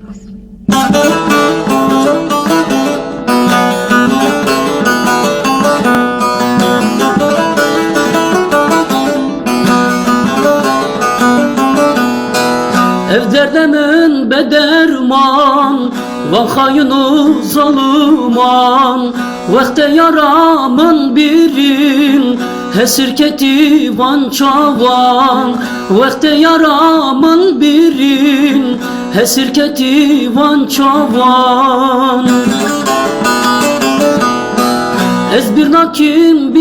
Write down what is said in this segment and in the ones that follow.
Ev derdemin bederman vakayını zalıman vakte yaramın birin hesirketi van çavan vakte yaramın birin hesirketi van çavan Ez bir nakim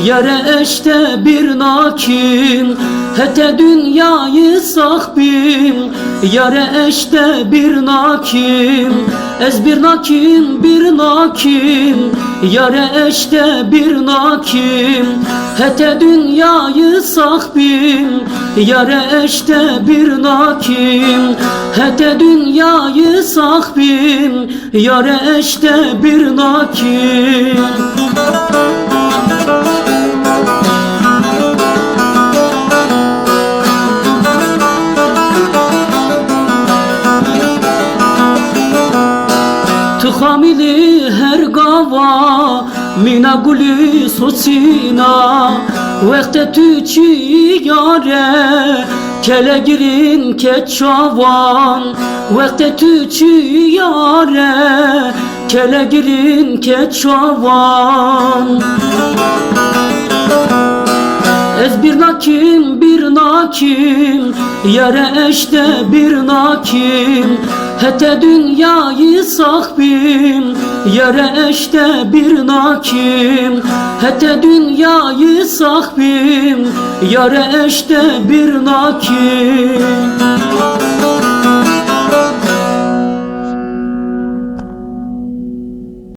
yere eşte bir nakim hete dünyayı sahbim yere eşte bir nakim Ez bir nakim yere eşte bir nakim hete dünyayı sahbim yere eşte bir nakim hete dünyayı sahbim yere eşte bir nakim Tıhamili her gava mina guli sosina Vekte tüçi yare kele girin keçavan Vekte tüçi yare kele girin keçavan Ez bir nakim yere eşte bir nakim hete dünyayı sahbim yere eşte bir nakim hete dünyayı sahbim yere eşte bir nakim